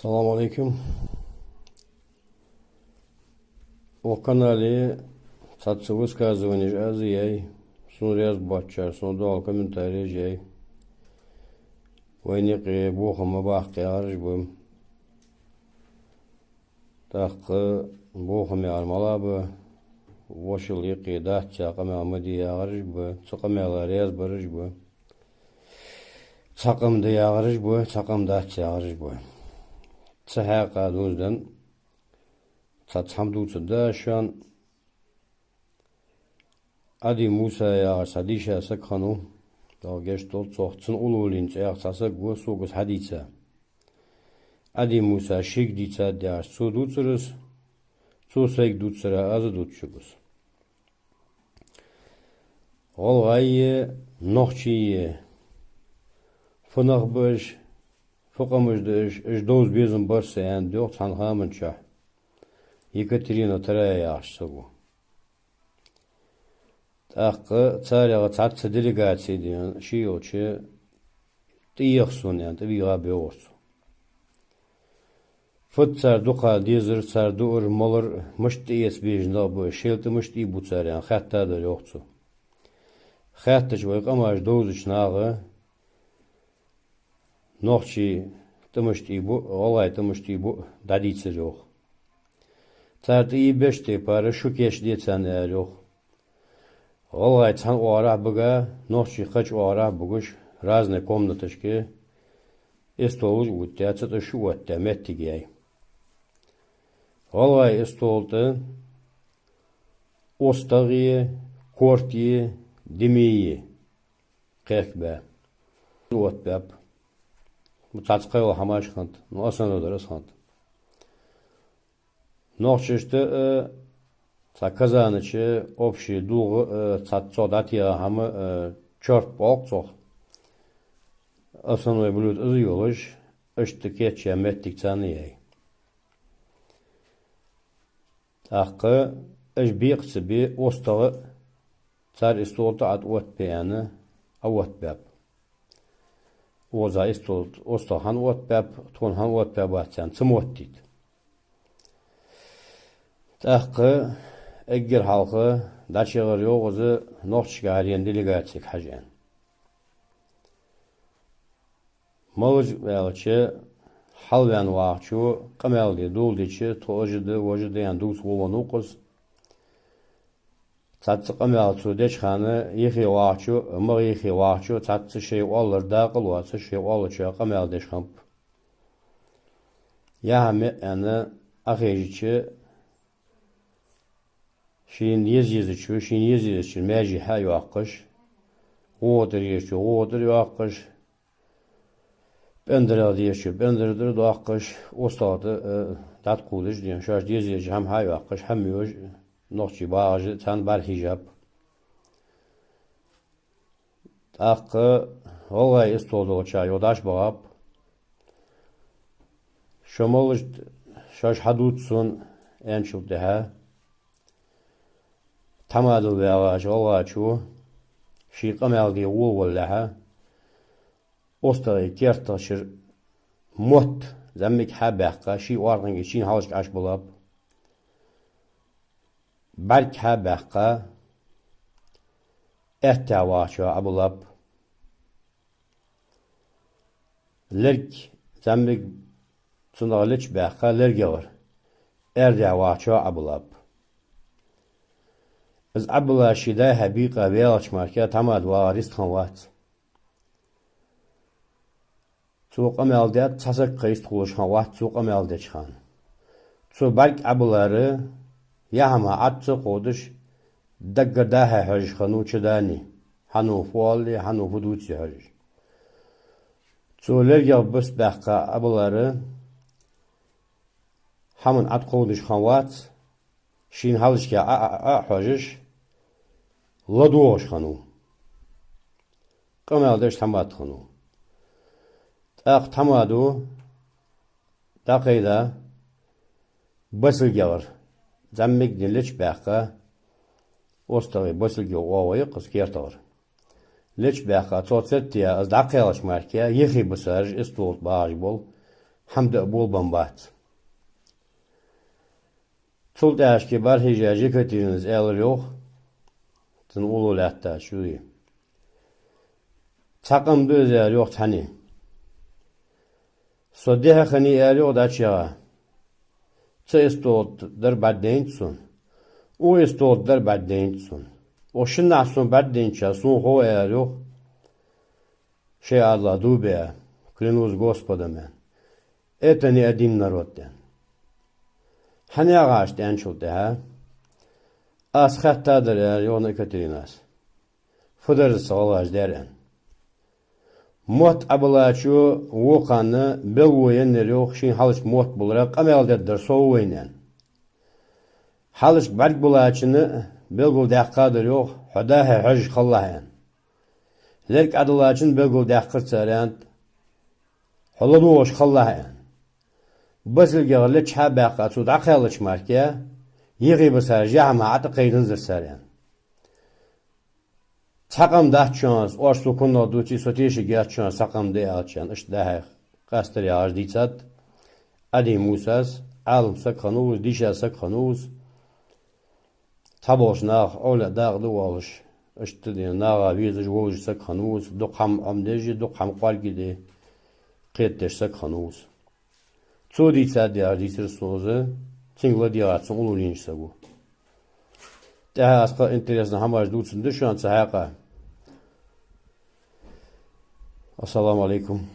Салам алейкум. О канале цаца высказывания азияй, сунряз бачар, сундал комментарий жай. Войнеке бохама бахке аржбым. Тахкы бохаме армалабы, вошил еки дахча камамади аржбы, цукамела ряз баржбы. Цакамды аржбы, цакам дахча аржбы. Цахака дуздан цацамдуца дашан Ади Муса я садиша сакхану дагештол цохцын улулин цяхсаса госугус хадица Ади Муса шигдица дяш цудуцрыс цусайк дуцра азадутчугус Олгайе нохчие фунахбыш Фокамыждыш доз безым барса ян дёх цанхамынча Екатерина Тарая ашсагу. Тақы царяға цатса делегация дейін шиылчы тиықсын ян табиға беорсу. Фыт цар дуқа дезір цар дуыр молыр мышты ес бежінда бұй шелті мышты ибу цар ян хаттады лёқцу. Хаттыч вайқамаш дозыч нағы Нохчи тымыштибу, олай тымыштибу дадицы лёх. Царты и беште пары шукеш децан лёх. Олай цан уара быга, нохчи хач уара быгуш разные комнаточки. Эстолуж утя, цата шуатя, меттигей. Олай эстолты остагие, кортие, демие. Кехбе. Уатбеб. Мутацкайл хамаш хант, но асана дарас хант. Нохчиште цаказанычы общий дуғы цацодатия хамы чорт болцох. Асаной блюд изъёлыш, ышты кетче меттик цанияй. Тақы ыш биқсы би остағы цар истолта ат уатпияны ауатбяб. Oza istolt osta han åtbäb, ton han åtbäb atsan цымоттит. Тақы эггер халқы дачығыр yoğuzı noqçıga ariyen делегациyak hajan. Mağıc vəlçi halvən vaqçu qımeldi duldiçi toğıcıdı vojıdı yan duğuz olan oquz. Çatsı qımelçu deçxanı yexi vaqçu, mığı yexi vaqçu çatsı şey olur daqıl vatsı şey oluçu qımel deçxanp. Yahami yani axiyici Şiin yeziçu, şiin yeziçu meci ha yoqqış. Odur yeçu, odur yoqqış. Bendir yeçu, bendirdir yoqqış. Ostadı dat qudiş diyen şaş yeziçu hem ha yoqqış, hem yoj noqçi bağıcı çan bar hijab. Taqı olay istoldu oça yodaş bağap. Şomoluş şaş hadutsun ençul deha. Tamadı veğaç olaçu şi qamelgi uvallaha. Ostayı kertaşır mot zemmik habaqqa şi warğın için halış aş bulab. Berk habaqqa ehtavaçu abulab. Lerk zemmik sunaliç baqqa lergavır. Erdavaçu abulab. از ابلا شده حبیقه ویلچ مرکه تماد وارست خانوات. Çoğuk ameldet çasak kayıst kuluş xanvat çoğuk ameldet xan. Çoğuk berk abuları yahama atçı qoduş daggadaha haj xanu çedani. Hanu fualli hanu huduci haj. Çoğuk lergya bus baqqa abuları hamın at qoduş xanvat Şin halışki hajış laduoş xanu. Qameldeş tamat xanu. Taq tamadu daqayda basılgavır. Zammik dinleç baqqa ostağı basılgi ovayı qız kertavır. Leç baqqa totsettiya az daqaylaş markiya yexi basarj istolt baaj bol hem de bol bambat. Çul derski bar hicacı kötüyünüz elir yok. Tın ulu latta şuyu. Çakım düz er yok tani. So deha khani er yok da çağa. Çestot der badentsun. O istot der badentsun. O şinnasun badentça sun ho er yok. Şey Allah dube. Клянусь Господом. Это не один народ. Hani ağaç dençul de. Az hattadır er yonu kötüyünüz. Fıdır sağlaş deren. Mot abılaçı vokanı belvoyen yok şin halış mot bularak ameldedir soğuynen. Halış bark bulaçını belgul dehkadır yok hudahe haj khallahen. Lerk adılaçın belgul dehkır sarant huladı hoş khallahen. Basıl gağırlı çabaq atsu da xayalış marke yığı basar jamaatı qeydin zırsaran. Çaqam da çans orsu kunno duçi soteşi gerçan saqam de alçan işte qastır yağış ditsat adi musas alım sakhanuz dişa sakhanuz taboş nağ ola dağlı olmuş işte de nağa vizaj olmuş sakhanuz doqam amdeji doqam qalgide qetteş sakhanuz co ditsat de disir soze tingla diatsın ululinçsa bu daha asqa interesna hamaj dutsun düşan sahaqa Assalamu alaikum.